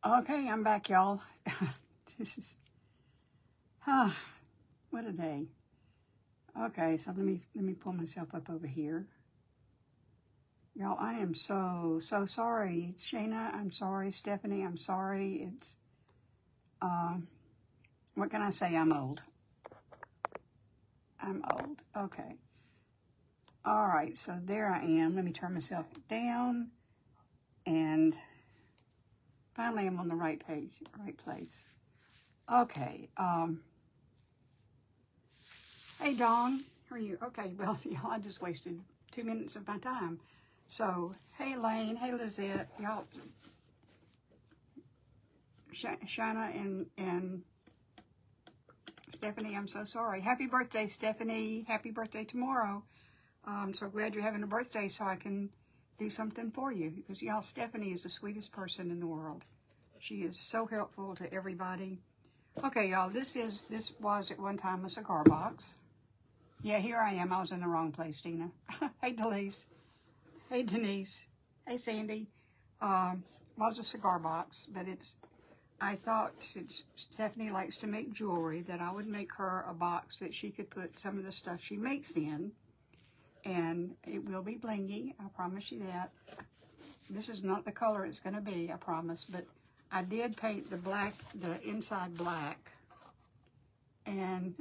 Okay, I'm back, y'all. This is, what a day. Okay, so let me pull myself up over here. Y'all, I am so sorry. Shayna, I'm sorry. Stephanie, I'm sorry. It's, what can I say? I'm old. I'm old. Okay. All right, so there I am. Let me turn myself down. And finally, I'm on the right page, right place. Okay. Hey, Dawn. How are you? Okay, well, y'all, I just wasted 2 minutes of my time. So, hey, Lane. Hey, Lizette. Y'all, Shana and Stephanie, I'm so sorry. Happy birthday, Stephanie. Happy birthday tomorrow. I'm so glad you're having a birthday so I can do something for you. Because, y'all, Stephanie is the sweetest person in the world. She is so helpful to everybody. Okay, y'all, this was at one time a cigar box. Yeah, here I am. I was in the wrong place, Dina. Hey, Denise. Hey, Denise. Hey, Sandy. Was a cigar box, but I thought since Stephanie likes to make jewelry that I would make her a box that she could put some of the stuff she makes in. And it will be blingy, I promise you that. This is not the color it's going to be, I promise, but I did paint the inside black. And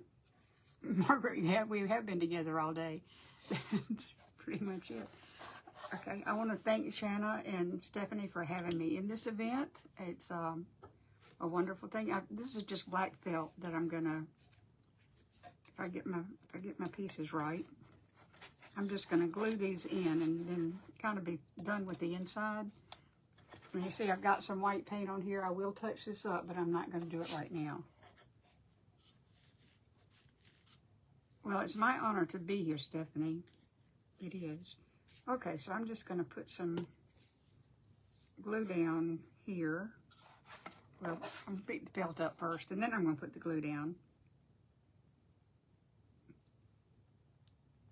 Margaret, yeah, we have been together all day. That's pretty much it. Okay, I want to thank Shanna and Stephanie for having me in this event. It's a wonderful thing. This is just black felt that I'm gonna, if I get my pieces right, I'm just gonna glue these in and then kind of be done with the inside. And you see, I've got some white paint on here. I will touch this up, but I'm not gonna do it right now. Well, it's my honor to be here, Stephanie. It is. Okay, so I'm just going to put some glue down here. Well, I'm going to beat the felt up first, and then I'm going to put the glue down.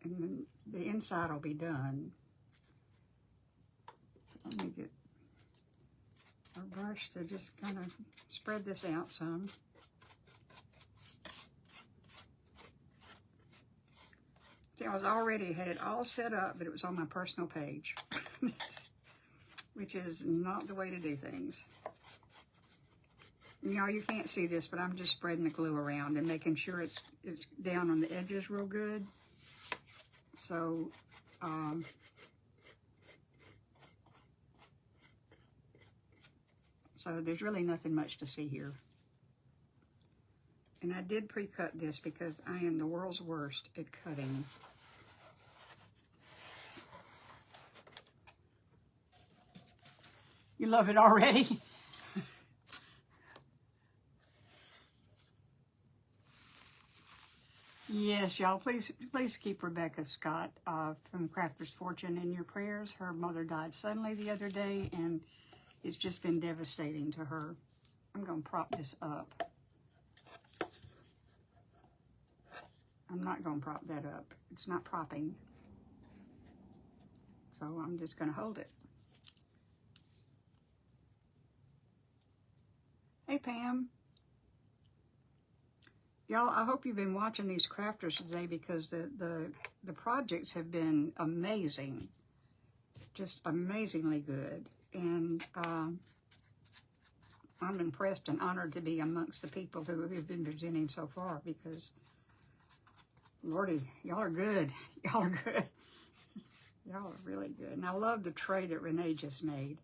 And then the inside will be done. Let me get a brush to just kind of spread this out some. See, I was already had it all set up, but it was on my personal page, which is not the way to do things. You know, you can't see this, but I'm just spreading the glue around and making sure it's down on the edges real good. So, so there's really nothing much to see here. And I did pre-cut this because I am the world's worst at cutting. You love it already? Yes, y'all, please keep Rebecca Scott from Crafter's Fortune in your prayers. Her mother died suddenly the other day, and it's just been devastating to her. I'm going to prop this up. I'm not going to prop that up. It's not propping. So I'm just going to hold it. Hey, Pam. Y'all, I hope you've been watching these crafters today because the projects have been amazing. Just amazingly good. And I'm impressed and honored to be amongst the people who have been presenting so far because, Lordy, y'all are good. Y'all are good. Y'all are really good. And I love the tray that Renee just made.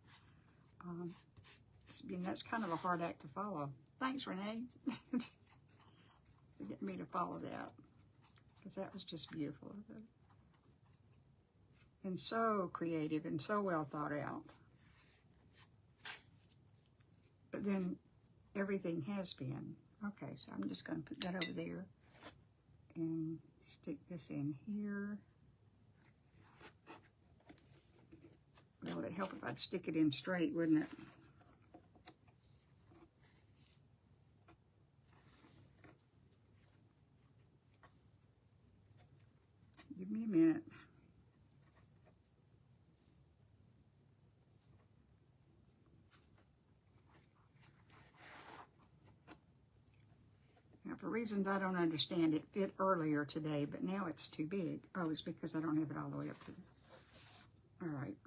That's kind of a hard act to follow. Thanks, Renee. To get me to follow that. Because that was just beautiful. And so creative and so well thought out. But then everything has been. Okay, so I'm just going to put that over there and stick this in here. Well, it'd help if I'd stick it in straight, wouldn't it? Give me a minute. reasons I don't understand, it fit earlier today, but now it's too big. Oh, it's because I don't have it all the way up to... All right.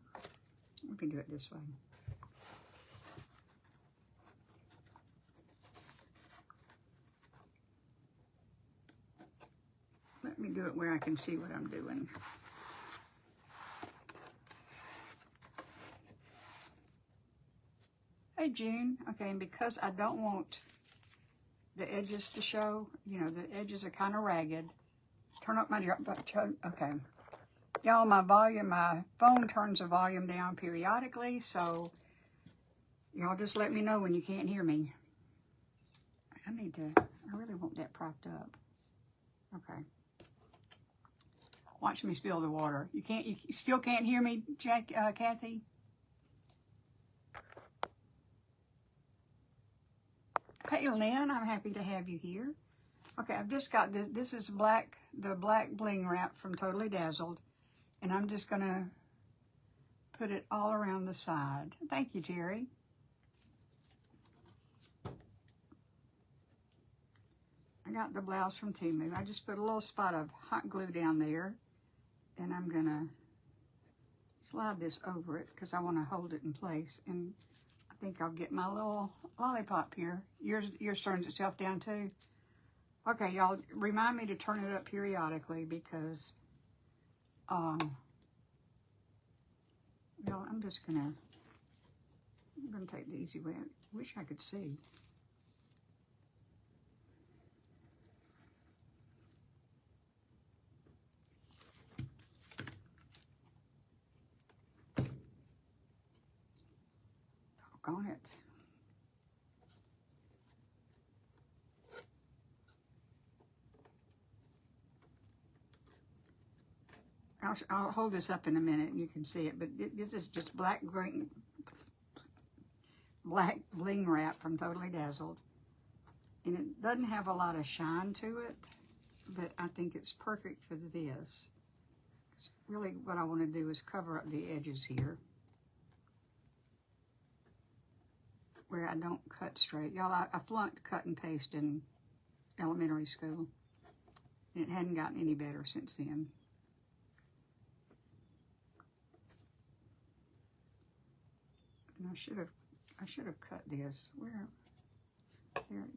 We can do it this way. Let me do it where I can see what I'm doing. Hey, June. Okay, and because I don't want the edges to show, you know, the edges are kind of ragged. Turn up my... Okay. Y'all, my phone turns the volume down periodically, so y'all just let me know when you can't hear me. I really want that propped up. Okay. Watch me spill the water. You still can't hear me, Kathy? Hey, Lynn, I'm happy to have you here. Okay, I've just got this is the black bling wrap from Totally Dazzled, and I'm just gonna put it all around the side. Thank you, Jerry. I got the blouse from Temu. I just put a little spot of hot glue down there, and I'm gonna slide this over it because I want to hold it in place. And I think I'll get my little lollipop here. Yours turns itself down too. Okay, y'all, remind me to turn it up periodically because, y'all, I'm gonna take the easy way. I wish I could see. On it. I'll hold this up in a minute and you can see it, but this is just black bling wrap from Totally Dazzled. And it doesn't have a lot of shine to it, but I think it's perfect for this. It's really what I want to do is cover up the edges here, where I don't cut straight. Y'all, I flunked cut and paste in elementary school, and it hadn't gotten any better since then. And I should have cut this. Where? Here.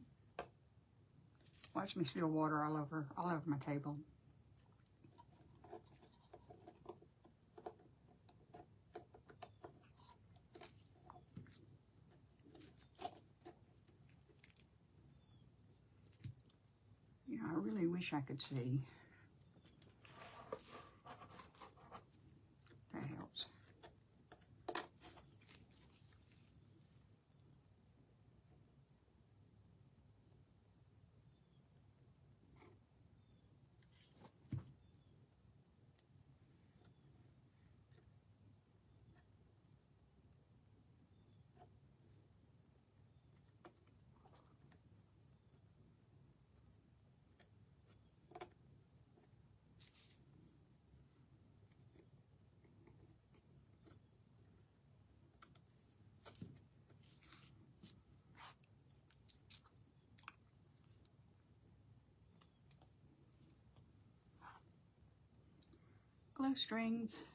Watch me spill water all over my table. Yeah, I really wish I could see. That helps. Glue strings.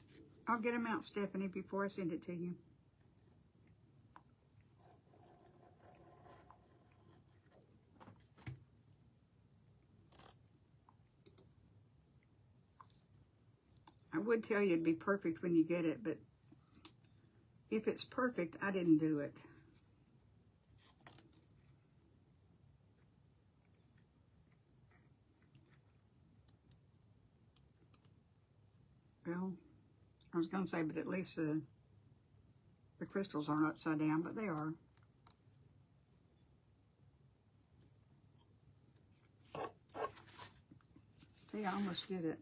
I'll get them out, Stephanie, before I send it to you. I would tell you it'd be perfect when you get it, but if it's perfect, I didn't do it. Well, I was going to say, but at least the crystals aren't upside down, but they are. See, I almost did it.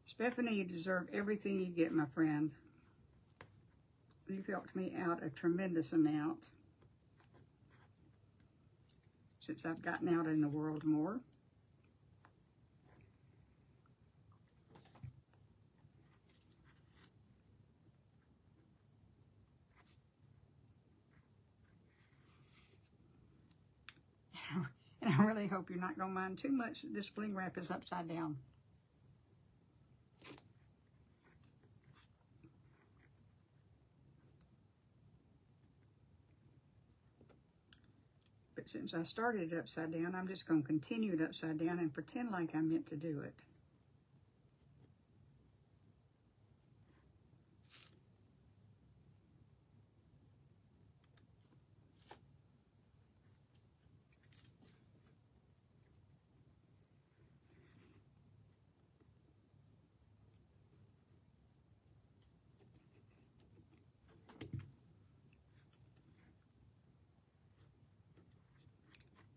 Stephanie, you deserve everything you get, my friend. You've helped me out a tremendous amount since I've gotten out in the world more. Stephanie. Hope you're not going to mind too much that this bling wrap is upside down. But since I started it upside down, I'm just going to continue it upside down and pretend like I meant to do it.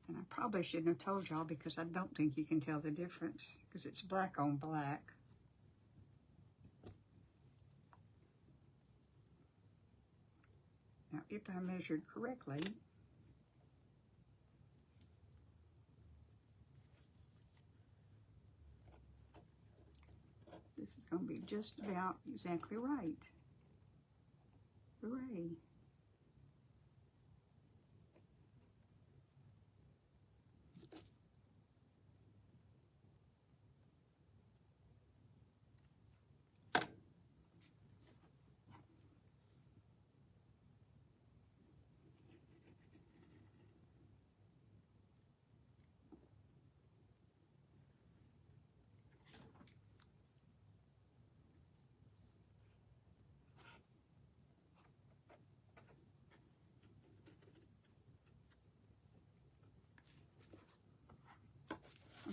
And I probably shouldn't have told y'all because I don't think you can tell the difference because it's black on black. Now, if I measured correctly, this is going to be just about exactly right. Hooray.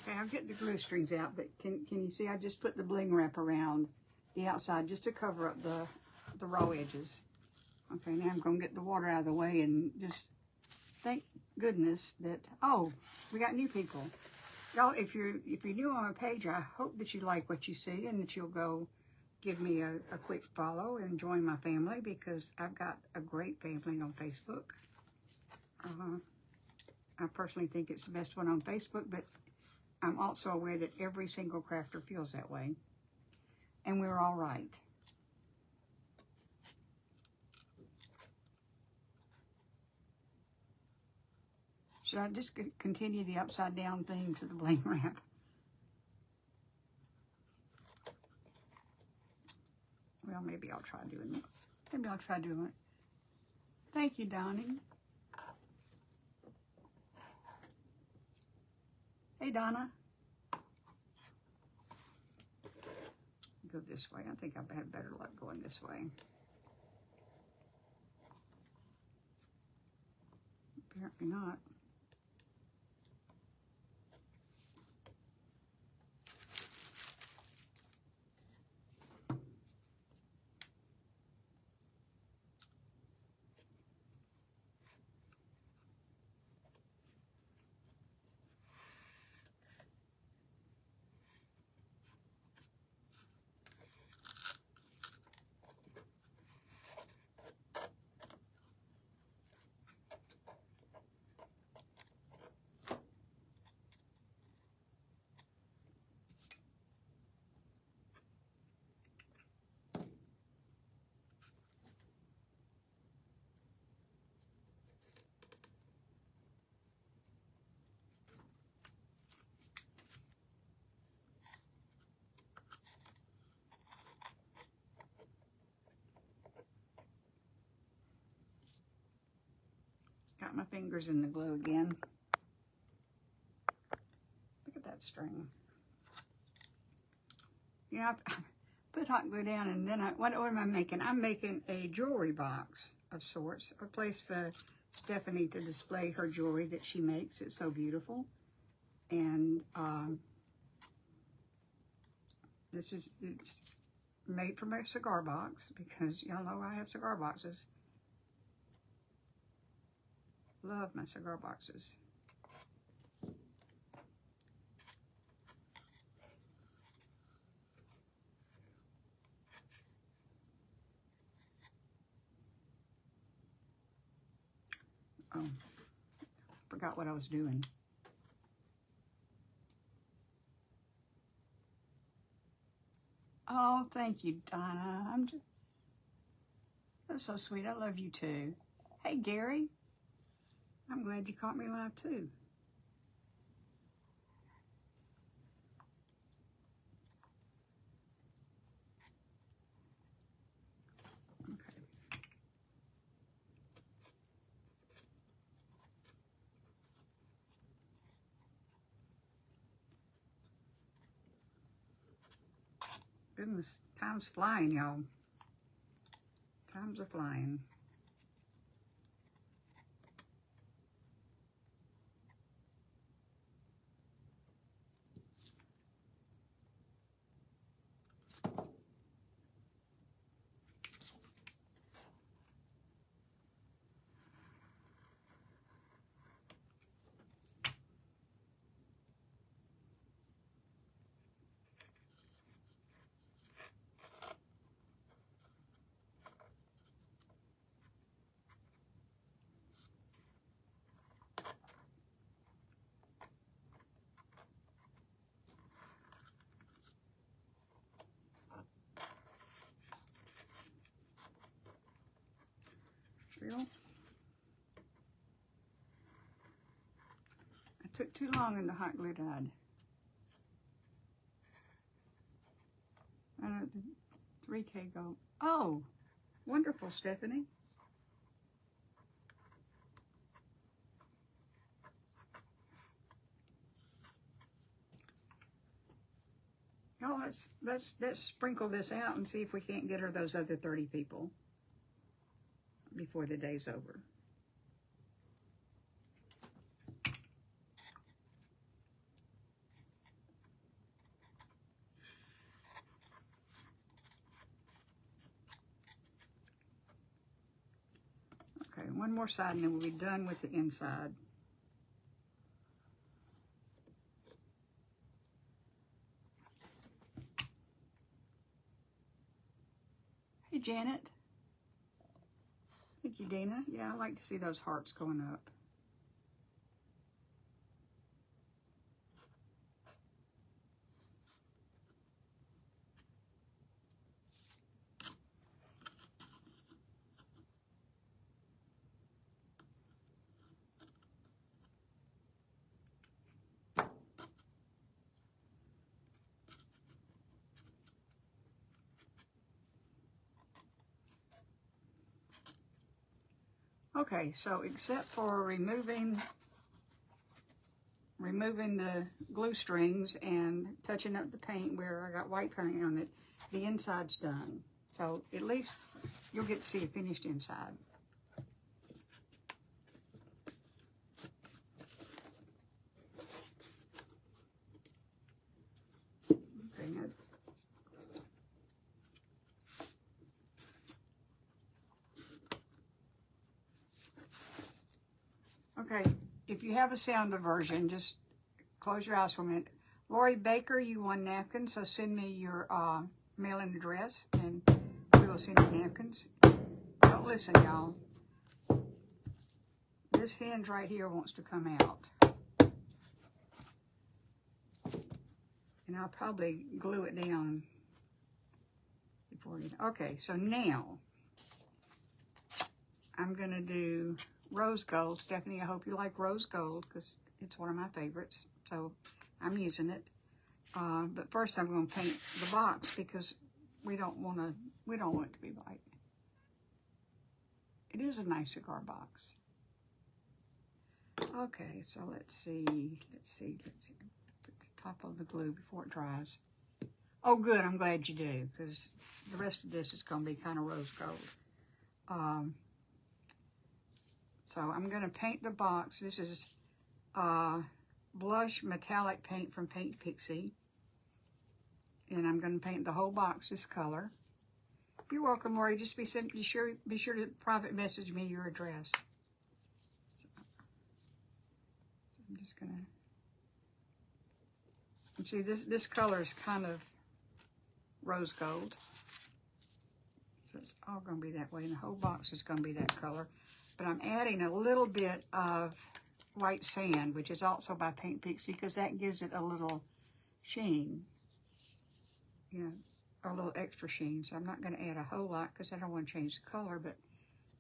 Okay, I'll get the glue strings out, but can you see I just put the bling wrap around the outside just to cover up the raw edges. Okay, now I'm going to get the water out of the way and just thank goodness that, oh, we got new people. Y'all, if you're new on my page, I hope that you like what you see and that you'll go give me a quick follow and join my family because I've got a great family on Facebook. I personally think it's the best one on Facebook, but I'm also aware that every single crafter feels that way. And we're all right. Should I just continue the upside down theme to the bling wrap? Well, maybe I'll try doing it. Maybe I'll try doing it. Thank you, Donnie. Hey, Donna. Go this way. I think I've had better luck going this way. Apparently not. Got my fingers in the glue again. Look at that string. You know, I put hot glue down and then what am I making? I'm making a jewelry box of sorts, a place for Stephanie to display her jewelry that she makes. It's so beautiful. And it's made from a cigar box because y'all know I have cigar boxes. Love my cigar boxes. Oh, forgot what I was doing. Oh, thank you, Donna. That's so sweet. I love you too. Hey, Gary. I'm glad you caught me live too. Goodness, time's flying, y'all. Time's a-flying. Real? I took too long and the hot glue died. I don't, 3K go. Oh, wonderful, Stephanie. Y'all, let's sprinkle this out and see if we can't get her those other 30 people before the day's over. Okay, one more side and then we'll be done with the inside. Hey, Janet. Thank you, Dana. Yeah, I like to see those hearts going up. Okay, so except for removing the glue strings and touching up the paint where I got white paint on it, the inside's done. So at least you'll get to see a finished inside. Okay, now, okay, if you have a sound aversion, just close your eyes for a minute. Lori Baker, you won napkins, so send me your mailing address and we will send you napkins. Don't listen, y'all. This hinge right here wants to come out. And I'll probably glue it down before you. Okay, so now I'm going to do rose gold. Stephanie, I hope you like rose gold because it's one of my favorites. So I'm using it. But first I'm going to paint the box because we don't want it to be white. It is a nice cigar box. Okay, so let's see. Put the top of the glue before it dries. Oh, good, I'm glad you do, because the rest of this is going to be kind of rose gold. So I'm going to paint the box. This is blush metallic paint from Paint Pixie. And I'm going to paint the whole box this color. You're welcome, Lori. Just be sure to private message me your address. So I'm just going to... See, this color is kind of rose gold. So it's all going to be that way. And the whole box is going to be that color. But I'm adding a little bit of white sand, which is also by Paint Pixie, because that gives it a little sheen. You know, or a little extra sheen. So I'm not going to add a whole lot because I don't want to change the color, but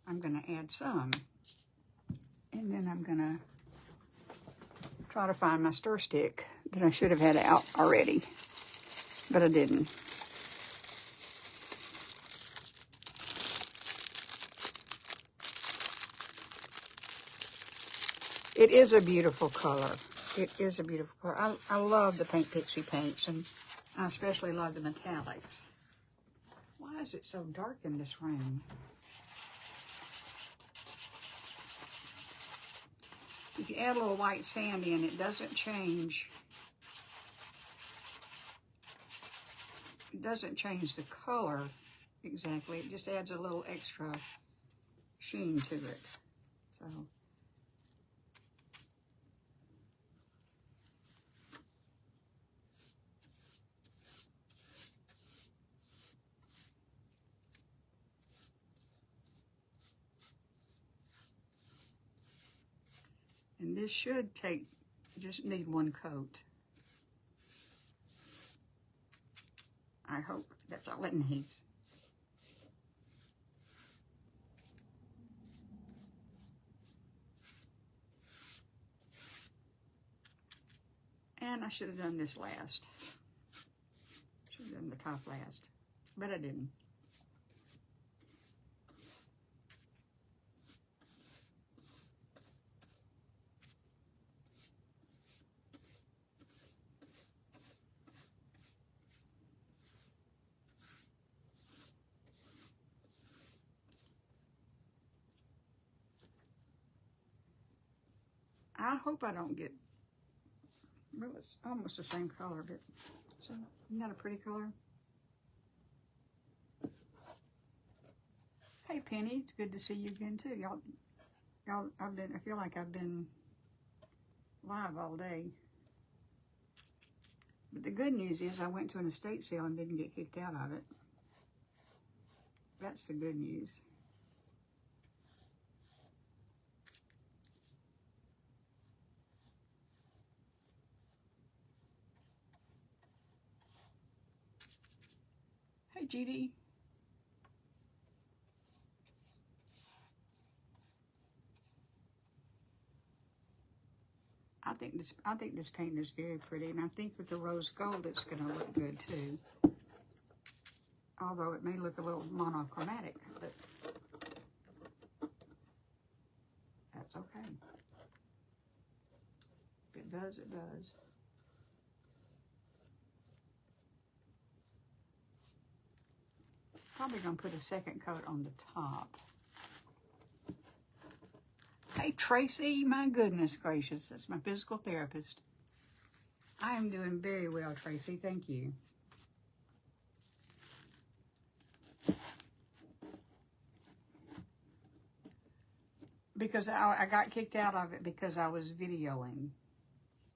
I'm going to add some. And then I'm going to try to find my stir stick that I should have had out already, but I didn't. It is a beautiful color. It is a beautiful color. I love the Paint Pixie paints, and I especially love the metallics. Why is it so dark in this room? If you add a little white sand in, it doesn't change. It doesn't change the color exactly. It just adds a little extra sheen to it. So. And this should take, just need one coat. I hope that's all it needs. And I should have done this last. Should have done the top last, but I didn't. I hope I don't get, well, it's almost the same color, but so, isn't that a pretty color? Hey Penny, it's good to see you again too. Y'all, I feel like I've been live all day. But the good news is I went to an estate sale and didn't get kicked out of it. That's the good news. Hey, GD. I think this paint is very pretty, and I think with the rose gold, it's going to look good too. Although it may look a little monochromatic, but that's okay. If it does, it does. Probably going to put a second coat on the top. Hey, Tracy, my goodness gracious, that's my physical therapist. I am doing very well, Tracy, thank you. Because I got kicked out of it because I was videoing.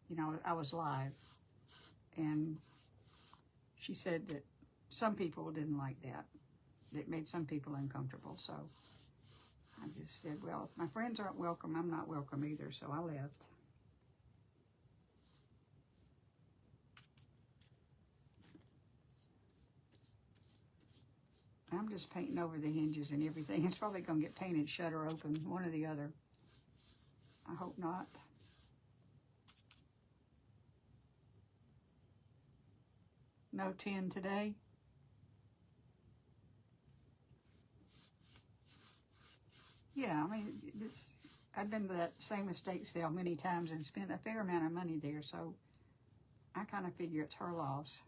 You know, I was live. And she said that some people didn't like that. It made some people uncomfortable, so I just said, well, if my friends aren't welcome, I'm not welcome either, so I left. I'm just painting over the hinges and everything. It's probably going to get painted shutter open, one or the other. I hope not. No 10 today. Yeah, I mean, I've been to that same estate sale many times and spent a fair amount of money there, so I kind of figure it's her loss.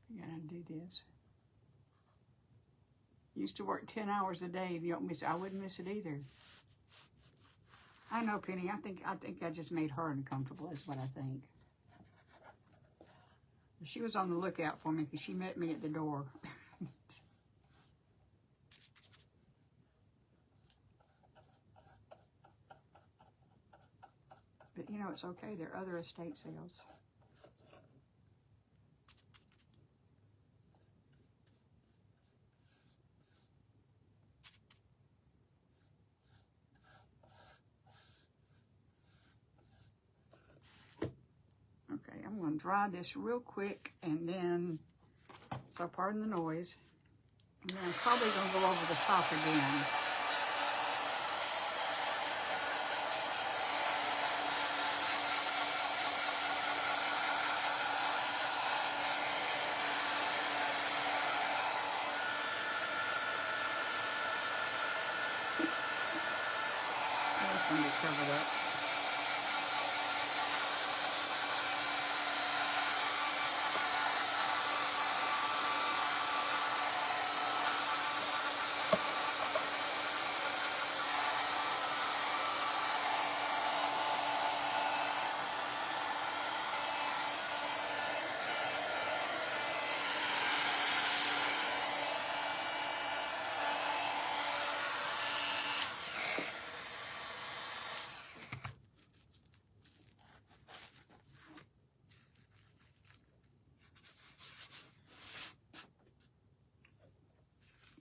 I gotta do this. Used to work 10 hours a day. If you don't miss it, I wouldn't miss it either. I know, Penny. I think I just made her uncomfortable. Is what I think. She was on the lookout for me because she met me at the door. But you know, it's okay. There are other estate sales. going to dry this real quick, and then, so pardon the noise, and then I'm probably going to go over the top again. It's going to be covered up.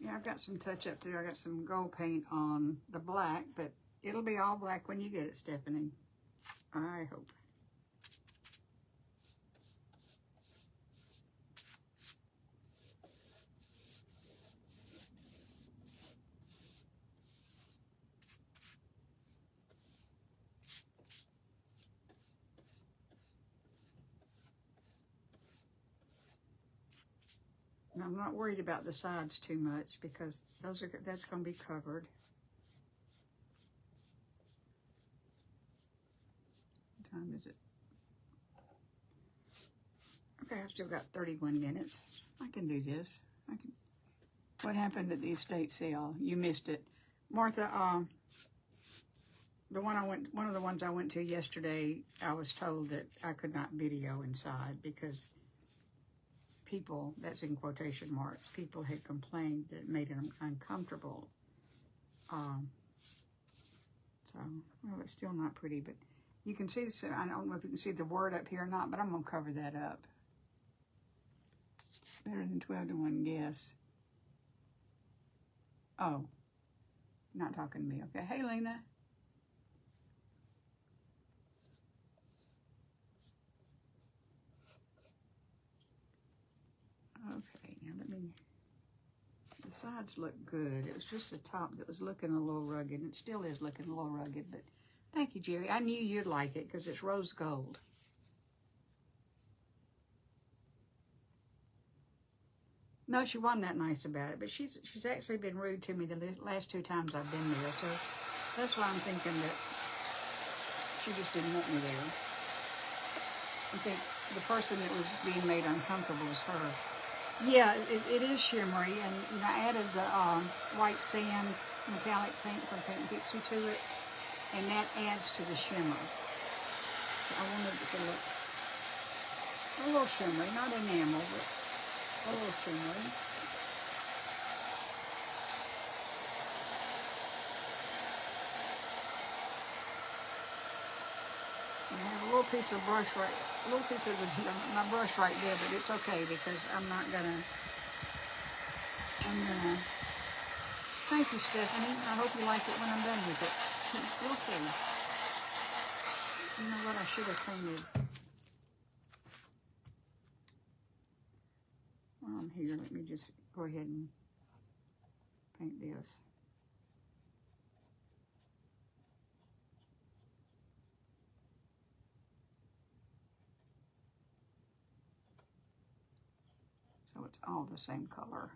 Yeah, I've got some touch up too. I got some gold paint on the black, but it'll be all black when you get it, Stephanie. I hope. And I'm not worried about the sides too much because that's going to be covered. What time is it? Okay, I've still got 31 minutes. I can do this. What happened at the estate sale? You missed it. Martha, one of the ones I went to yesterday, I was told that I could not video inside because people, that's in quotation marks, people had complained that it made them uncomfortable. So, well, it's still not pretty, but you can see, I don't know if you can see the word up here or not, but I'm going to cover that up. Better than 12 to 1 guess. Oh, not talking to me, okay. Hey, Lena. Okay, now the sides look good. It was just the top that was looking a little rugged. It still is looking a little rugged, but thank you, Jerry. I knew you'd like it because it's rose gold. No, she wasn't that nice about it, but she's actually been rude to me the last 2 times I've been there, so that's why I'm thinking that she just didn't want me there. I think the person that was being made uncomfortable was her. Yeah, it is shimmery, and you know, I added the white sand metallic paint from Paint and Pixie to it, and that adds to the shimmer. So I wanted it to look a little shimmery, not enamel, but a little shimmery. And I have a little piece of my brush right there, but it's okay because I'm gonna, thank you, Stephanie. I hope you like it when I'm done with it. We'll see. You know what, I should have painted. While I'm here, let me just go ahead and paint this. So it's all the same color.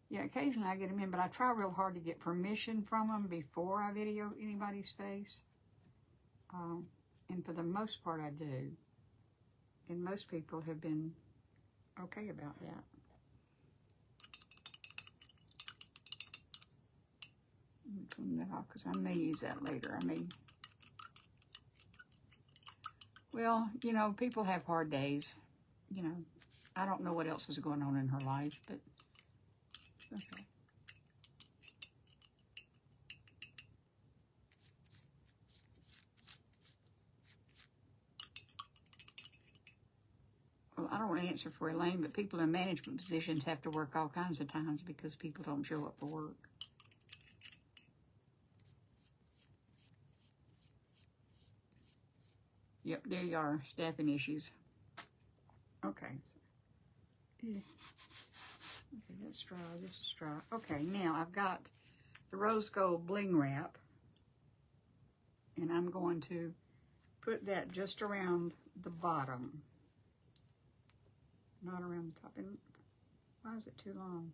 Yeah, occasionally I get them in, but I try real hard to get permission from them before I video anybody's face. And for the most part I do. And most people have been okay about that. Let me clean that off because I may use that later. Well, you know, people have hard days. You know, I don't know what else is going on in her life, but okay. Well, I don't want to answer for Elaine, but people in management positions have to work all kinds of times because people don't show up for work. Yep, there you are, staffing issues. Okay. Yeah. Okay, that's straw, this is straw. Okay, now I've got the rose gold bling wrap, and I'm going to put that just around the bottom, not around the top. And why is it too long?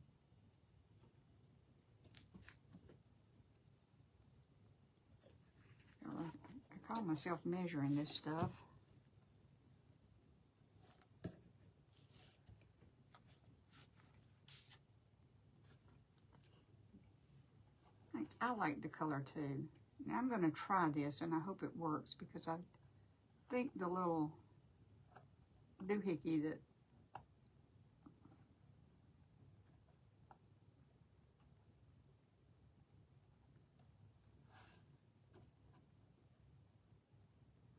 I call myself measuring this stuff. I like the color too. Now I'm going to try this, and I hope it works, because I think the little doohickey that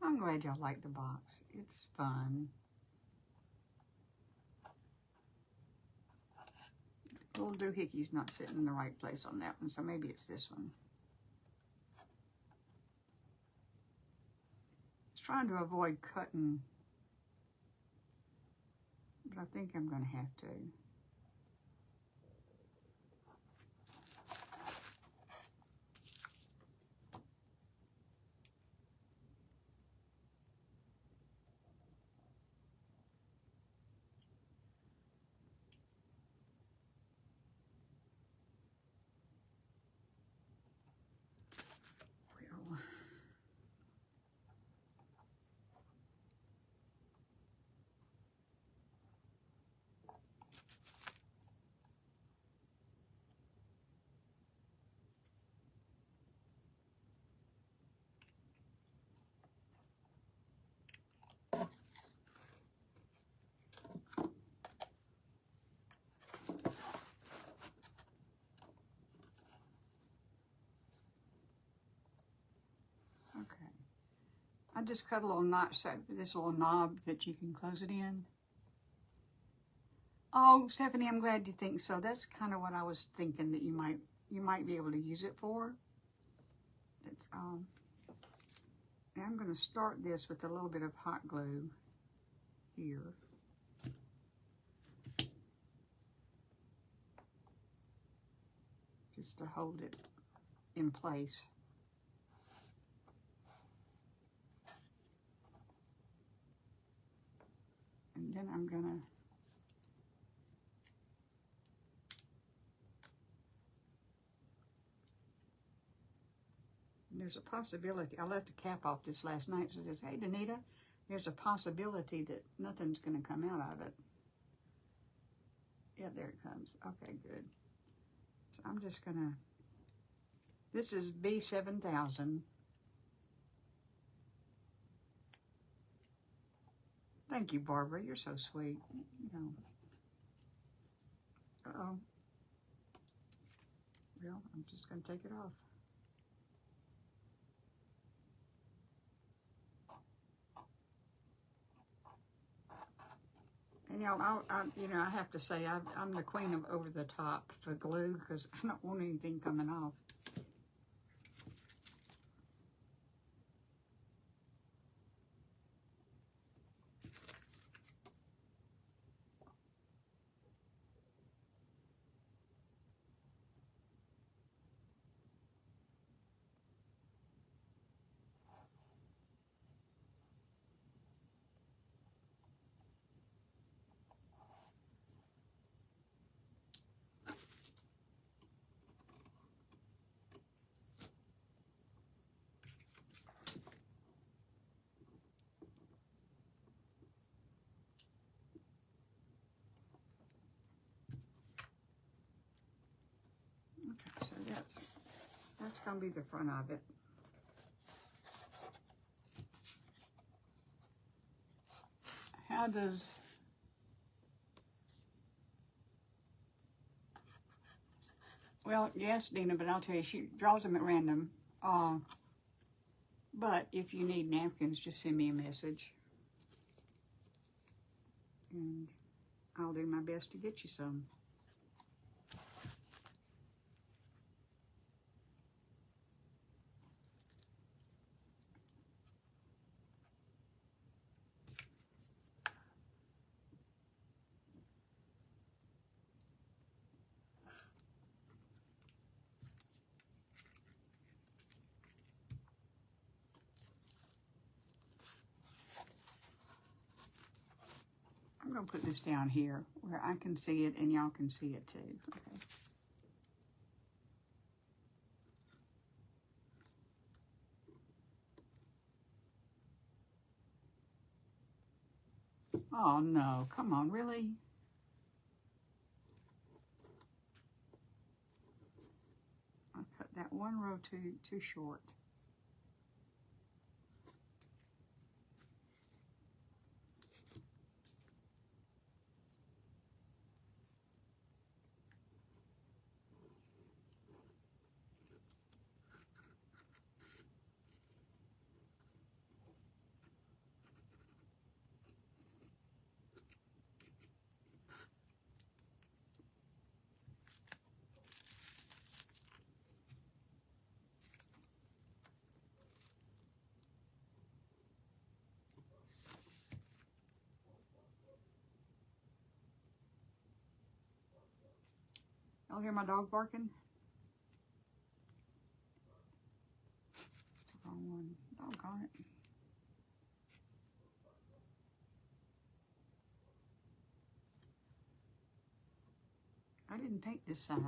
I'm glad y'all like the box. It's fun. Little doohickey's not sitting in the right place on that one, so maybe it's this one. Trying to avoid cutting, but I think I'm going to have to. Well, okay. I just cut a little notch, so this little knob that you can close it in. Oh, Stephanie, I'm glad you think so. That's kind of what I was thinking, that you might be able to use it for. It's I'm going to start this with a little bit of hot glue here. Just to hold it in place. And then I'm gonna there's a possibility, I left the cap off this last night, so it says, hey, Danita, there's a possibility that nothing's gonna come out of it. Yeah, there it comes. Okay, good. So I'm just gonna, this is B7000. Thank you, Barbara, you're so sweet. You know. Uh-oh. Well, I'm just gonna take it off. And you know, I have to say, I'm the queen of over the top for glue, because I don't want anything coming off. Okay, so that's gonna be the front of it. How does well, yes, Dina, but I'll tell you, she draws them at random. But if you need napkins, just send me a message, and I'll do my best to get you some. going to put this down here where I can see it and y'all can see it too. Okay. Oh no, come on, really? I cut that one row too short. Y'all hear my dog barking? It's the wrong one. Doggone it. I didn't paint this side.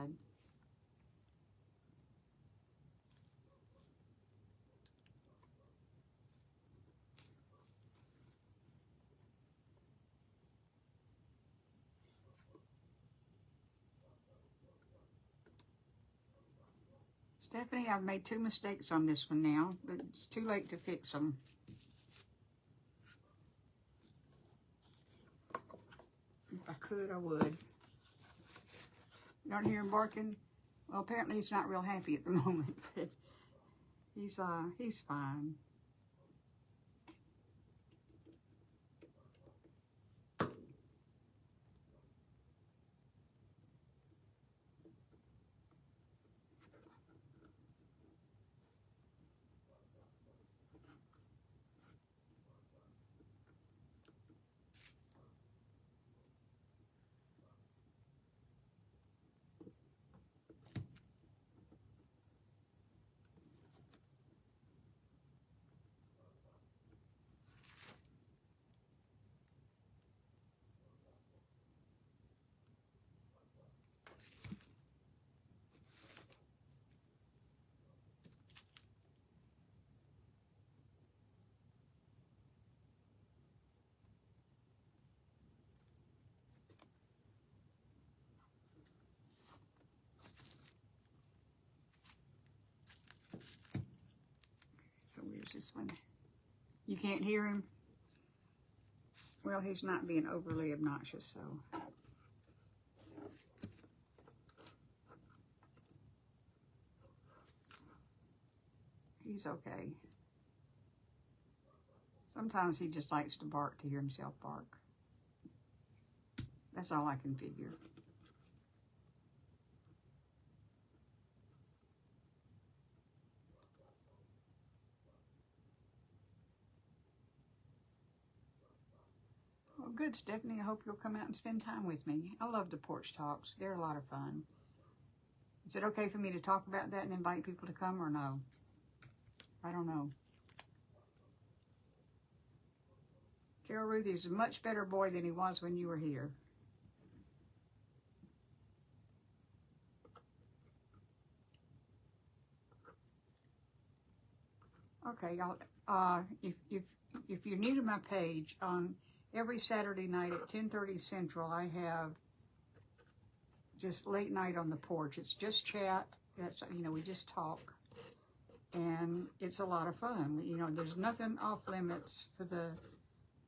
Stephanie, I've made 2 mistakes on this one now, but it's too late to fix them. If I could, I would. You don't hear him barking? Well, apparently he's not real happy at the moment, but he's fine. So where's this one? You can't hear him? Well, he's not being overly obnoxious, so. He's okay. Sometimes he just likes to bark to hear himself bark. That's all I can figure. Well, good, Stephanie. I hope you'll come out and spend time with me. I love the porch talks. They're a lot of fun. Is it okay for me to talk about that and invite people to come or no? I don't know. Carol Ruth is a much better boy than he was when you were here. Okay, y'all. If you're new to my page, on every Saturday night at 10:30 Central, I have just late night on the porch. It's just chat. That's, you know, we just talk, and it's a lot of fun. You know, there's nothing off limits for the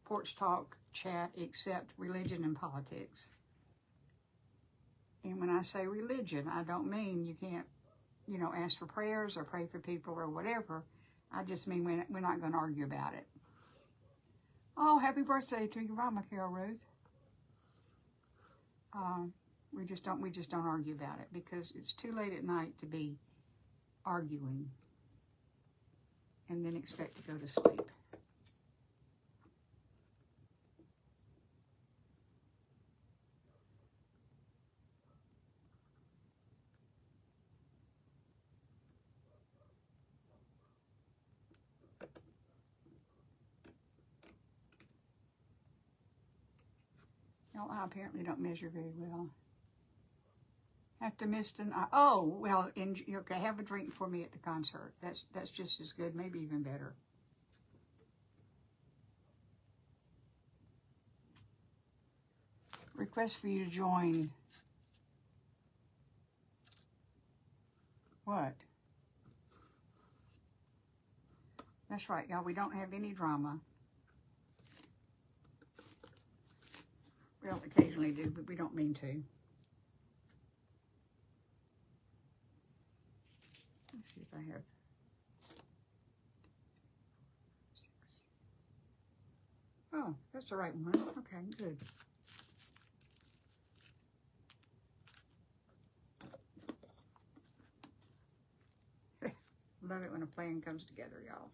porch talk chat except religion and politics. And when I say religion, I don't mean you can't, you know, ask for prayers or pray for people or whatever. I just mean we're not going to argue about it. Oh, happy birthday to your mama, Carol Ruth. We just don't argue about it because it's too late at night to be arguing and then expect to go to sleep. No, I apparently don't measure very well. Have to miss an. Oh, well, okay, have a drink for me at the concert. That's just as good, maybe even better. Request for you to join. What? That's right, y'all. We don't have any drama. Well, occasionally do, but we don't mean to. Let's see if I have 6. Oh, that's the right one. Okay, good. Love it when a plan comes together, y'all.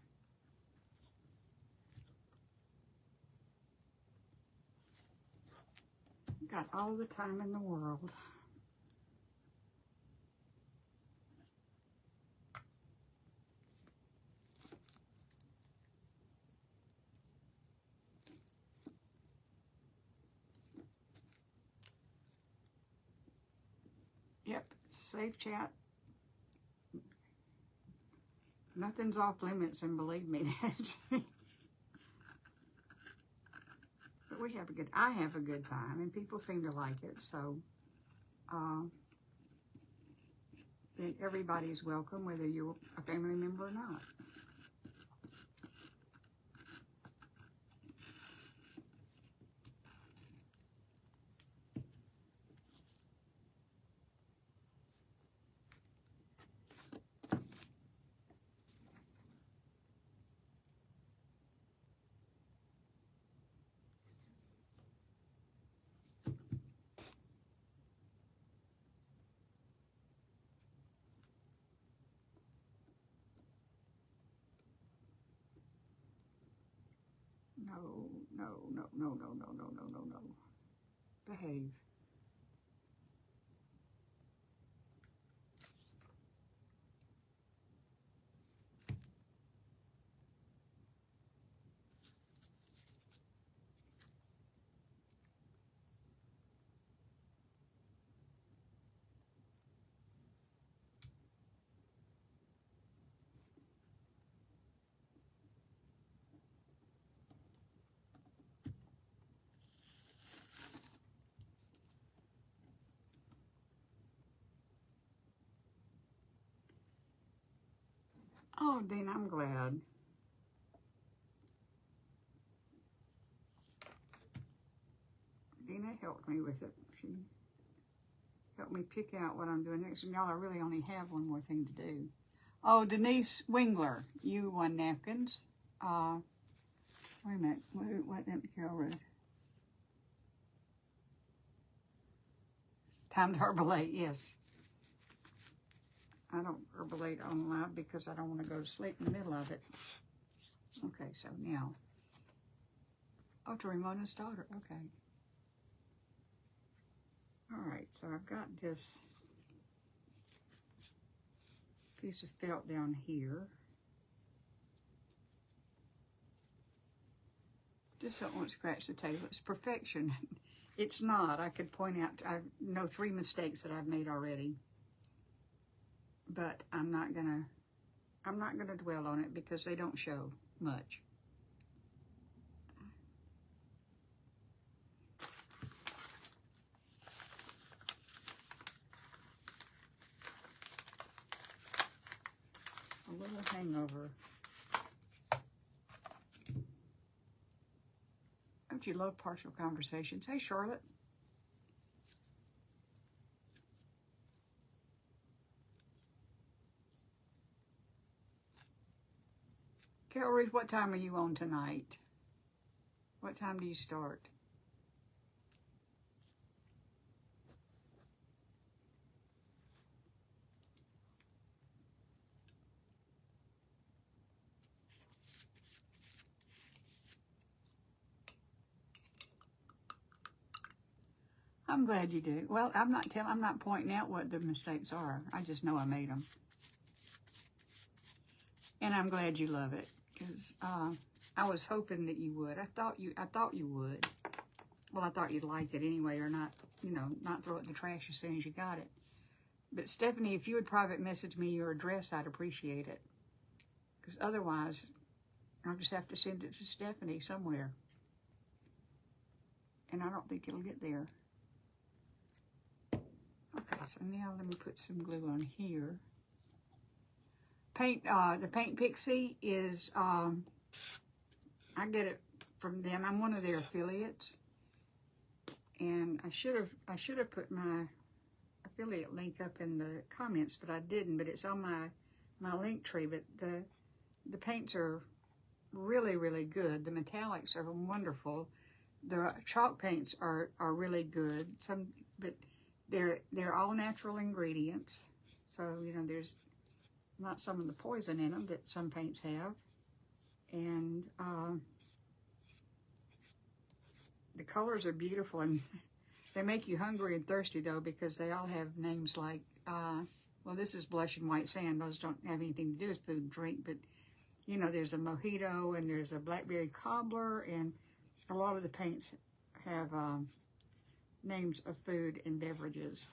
Got all the time in the world. Yep, safe chat. Nothing's off limits, and believe me, that's. But we have a good. I have a good time, and people seem to like it. So, everybody's welcome, whether you're a family member or not. No, no, no, no, no, no, no, no, no, no. Behave. Oh, Dean, I'm glad. Dina helped me with it. She helped me pick out what I'm doing next. And y'all, I really only have one more thing to do. Oh, Denise Wingler, you won napkins. Wait a minute. What Carol Ruth? Time to herbalate, yes. I don't herbalate on live because I don't want to go to sleep in the middle of it. Okay, so now. Oh, to Ramona's daughter. Okay. All right, so I've got this piece of felt down here. Just don't want to scratch the table. It's perfection. It's not. I could point out, I know 3 mistakes that I've made already. But I'm not gonna dwell on it because they don't show much. A little hangover. Don't you love partial conversations? Hey, Charlotte. Carol Ruth, what time are you on tonight? What time do you start? I'm glad you do. Well, I'm not pointing out what the mistakes are. I just know I made them. And I'm glad you love it because I was hoping that you would. I thought you would. Well, I thought you'd like it anyway, or not, you know, not throw it in the trash as soon as you got it. But Stephanie, if you would private message me your address, I'd appreciate it. Because otherwise, I'll just have to send it to Stephanie somewhere. And I don't think it'll get there. Okay, so now let me put some glue on here. The Paint Pixie is, I get it from them. I'm one of their affiliates. And I should have put my affiliate link up in the comments, but I didn't. But it's on my link tree. But the paints are really, really good. The metallics are wonderful. The chalk paints are really good. But they're all natural ingredients. So, you know, there's not some of the poison in them that some paints have. And the colors are beautiful, and they make you hungry and thirsty, though, because they all have names like, well, this is Blush and White Sand. Those don't have anything to do with food and drink, but, you know, there's a mojito, and there's a blackberry cobbler, and a lot of the paints have names of food and beverages.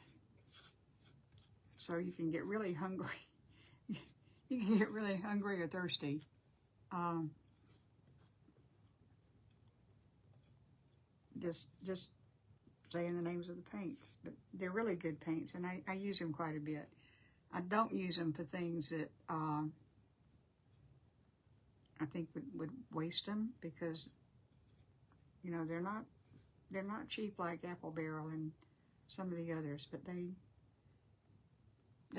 So you can get really hungry. You can get really hungry or thirsty. Just saying the names of the paints, but they're really good paints, and I use them quite a bit. I don't use them for things that I think would waste them, because, you know, they're not cheap like Apple Barrel and some of the others, but they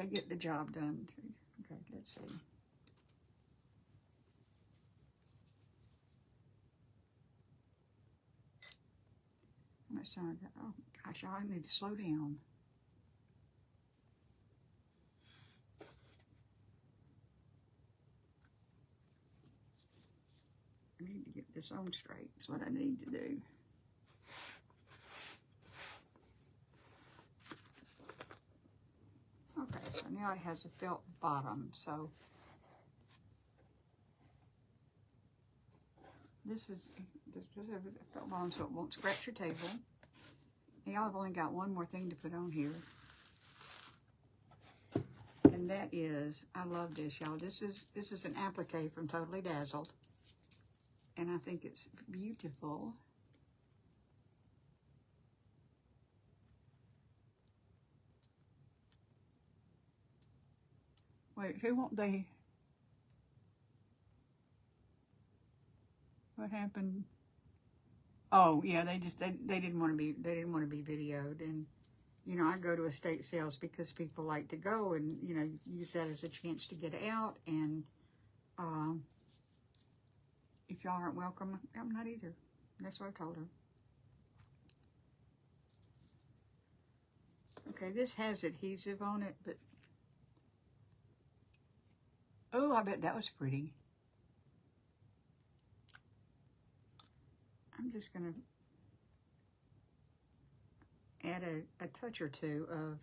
get the job done. Okay, let's see. How much time I got? Oh gosh, I need to slow down. I need to get this on straight. That's what I need to do. Okay, so now it has a felt bottom. So this is a felt bottom, so it won't scratch your table. Now I've only got one more thing to put on here. And that is, I love this, y'all. This is an applique from Totally Dazzled. And I think it's beautiful. Wait, who won't they? What happened? Oh yeah, they didn't want to be videoed. And you know, I go to estate sales because people like to go and, you know, use that as a chance to get out. And if y'all aren't welcome, I'm not either. That's what I told her. Okay, this has adhesive on it, but oh, I bet that was pretty. I'm just gonna add a touch or two of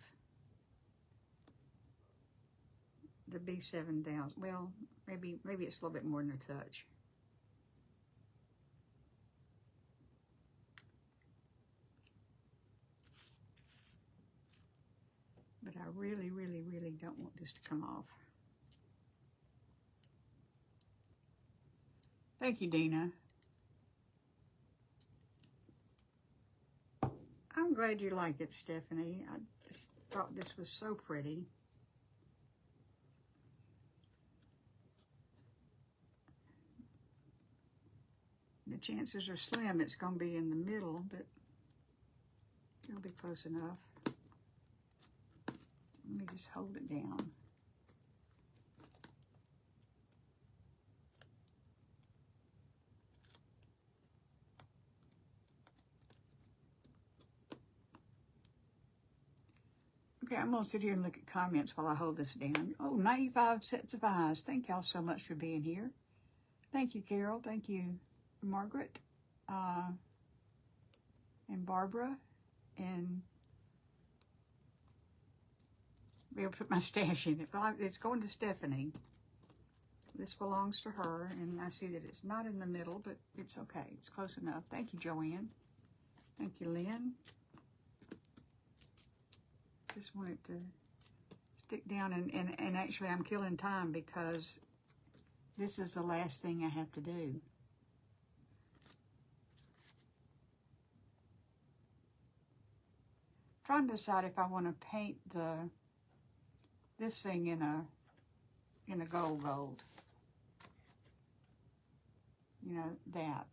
the B7000. Well, maybe it's a little bit more than a touch. But I really, really, really don't want this to come off. Thank you, Dina. I'm glad you like it, Stephanie. I just thought this was so pretty. The chances are slim it's going to be in the middle, but it'll be close enough. Let me just hold it down. Okay, I'm going to sit here and look at comments while I hold this down. Oh, 95 sets of eyes. Thank y'all so much for being here. Thank you, Carol. Thank you, Margaret, and Barbara, and be able to put my stash in it. It's going to Stephanie. This belongs to her, and I see that it's not in the middle, but it's okay. It's close enough. Thank you, Joanne. Thank you, Lynn. Just wanted to stick down and actually I'm killing time because this is the last thing I have to do. Trying to decide if I want to paint this thing in a gold. You know, that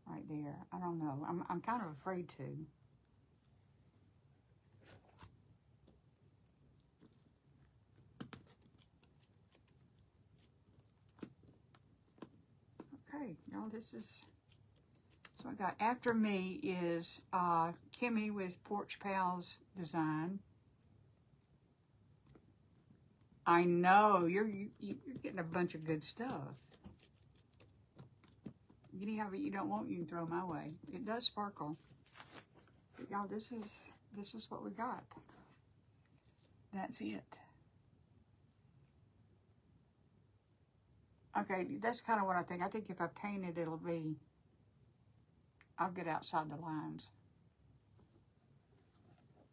right there. I don't know. I'm kind of afraid to. Okay, y'all, this is, so I got After Me is Kimmy with Porch Pals Design. I know, you're getting a bunch of good stuff. Any of it you don't want, you can throw my way. It does sparkle. But y'all, this is what we got. That's it. Okay, that's kind of what I think. I think if I paint it, I'll get outside the lines.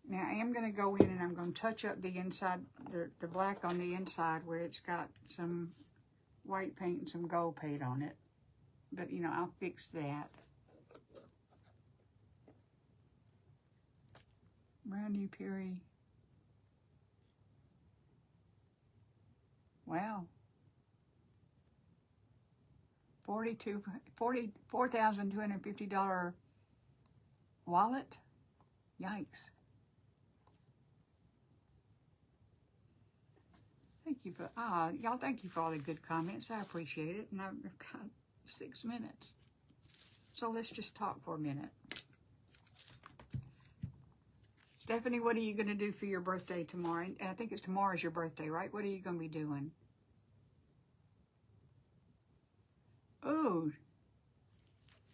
Now, I am going to go in and I'm going to touch up the inside, the black on the inside where it's got some white paint and some gold paint on it. But, you know, I'll fix that. Brand new Perry. Wow. $4,250 wallet? Yikes. Thank you for, y'all, thank you for all the good comments. I appreciate it. And I've got 6 minutes. So let's just talk for a minute. Stephanie, what are you going to do for your birthday tomorrow? I think it's tomorrow's your birthday, right? What are you going to be doing? Oh,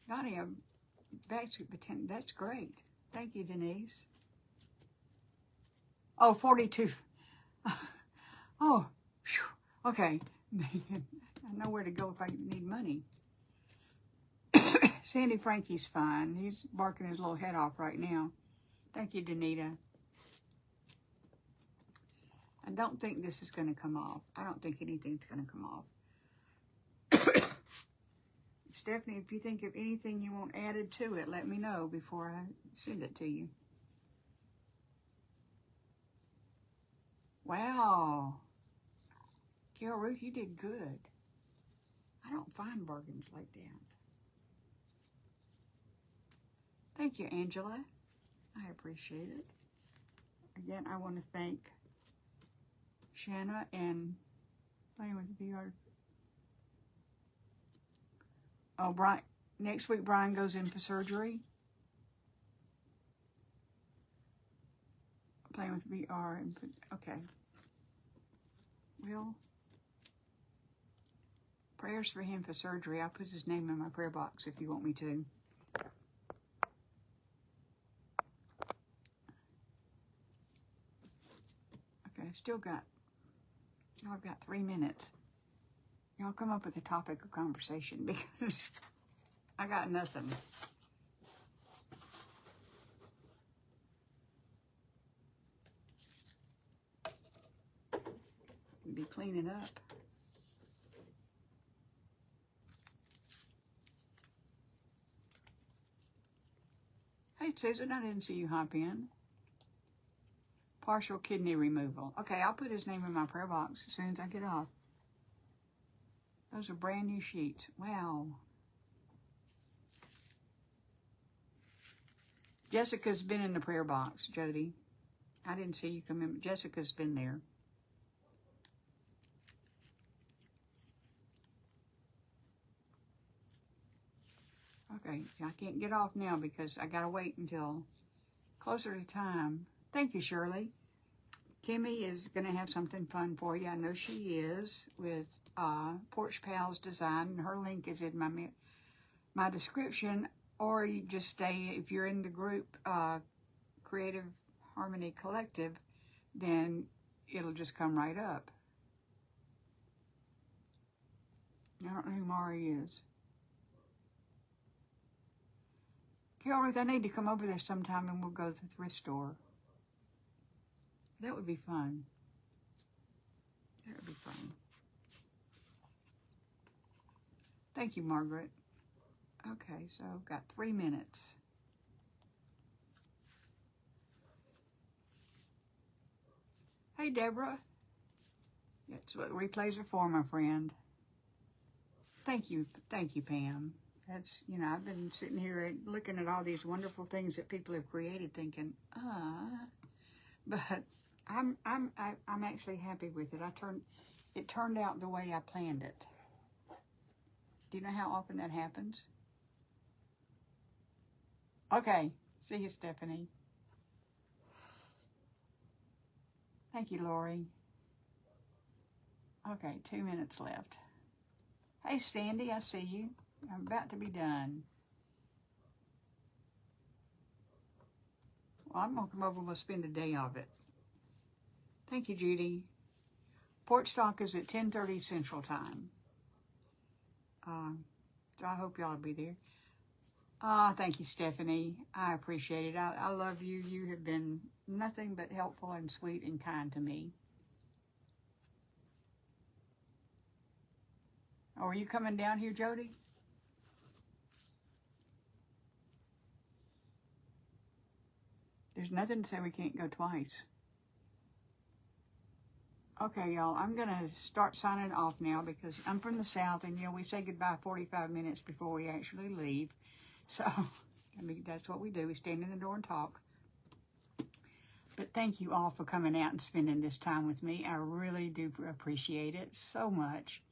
Donnie, a basket potato. That's great. Thank you, Denise. Oh, 42. Oh, whew. Okay. I know where to go if I need money. Sandy Frankie's fine. He's barking his little head off right now. Thank you, Danita. I don't think this is going to come off. I don't think anything's going to come off. Stephanie, if you think of anything you want added to it, let me know before I send it to you. Wow. Carol Ruth, you did good. I don't find bargains like that. Thank you, Angela. I appreciate it. Again, I want to thank Shanna and Playing with the VR. Oh, Brian, next week Brian goes in for surgery. Playing with VR. And okay. Well, prayers for him for surgery. I'll put his name in my prayer box if you want me to. Okay, I've got 3 minutes. Y'all come up with a topic of conversation because I got nothing. We'd be cleaning up. Hey, Susan, I didn't see you hop in. Partial kidney removal. Okay, I'll put his name in my prayer box as soon as I get off. Those are brand new sheets. Wow. Jessica's been in the prayer box, Jody. I didn't see you come in, but Jessica's been there. Okay, so I can't get off now because I gotta wait until closer to time. Thank you, Shirley. Kimmy is gonna have something fun for you. I know she is with Porch Pals Design. Her link is in my description, or you just stay, if you're in the group Creative Harmony Collective, then it'll just come right up. I don't know who Mari is. Carol Ruth, I need to come over there sometime and we'll go to the thrift store. That would be fun. That would be fun. Thank you, Margaret. Okay, so I've got 3 minutes. Hey, Deborah. That's what replays are for, my friend. Thank you, Pam. That's, you know, I've been sitting here looking at all these wonderful things that people have created, thinking, but I'm actually happy with it. It turned out the way I planned it. Do you know how often that happens? Okay, see you, Stephanie. Thank you, Lori. Okay, 2 minutes left. Hey, Sandy, I see you. I'm about to be done. Well, I'm going to come over and we'll spend a day of it. Thank you, Judy. Porch Talk is at 10:30 Central Time. So I hope y'all will be there. Thank you, Stephanie. I appreciate it. I love you. You have been nothing but helpful and sweet and kind to me. Oh, are you coming down here, Jody? There's nothing to say we can't go twice. Okay, y'all, I'm going to start signing off now because I'm from the South, and, you know, we say goodbye 45 minutes before we actually leave. So, I mean, that's what we do. We stand in the door and talk. But thank you all for coming out and spending this time with me. I really do appreciate it so much.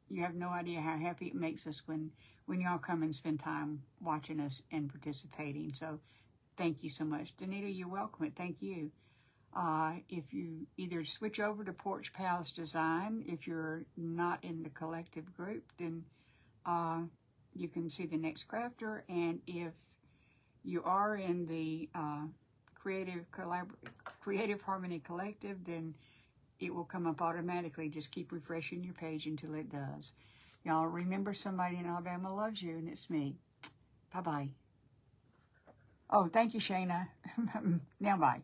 You have no idea how happy it makes us when y'all come and spend time watching us and participating. So, thank you so much. Danita, you're welcome. Thank you. If you either switch over to Porch Pals Design, if you're not in the collective group, then you can see the next crafter. And if you are in the Creative Harmony Collective, then it will come up automatically. Just keep refreshing your page until it does. Y'all remember, somebody in Alabama loves you, and it's me. Bye-bye. Oh, thank you, Shayna. Now bye.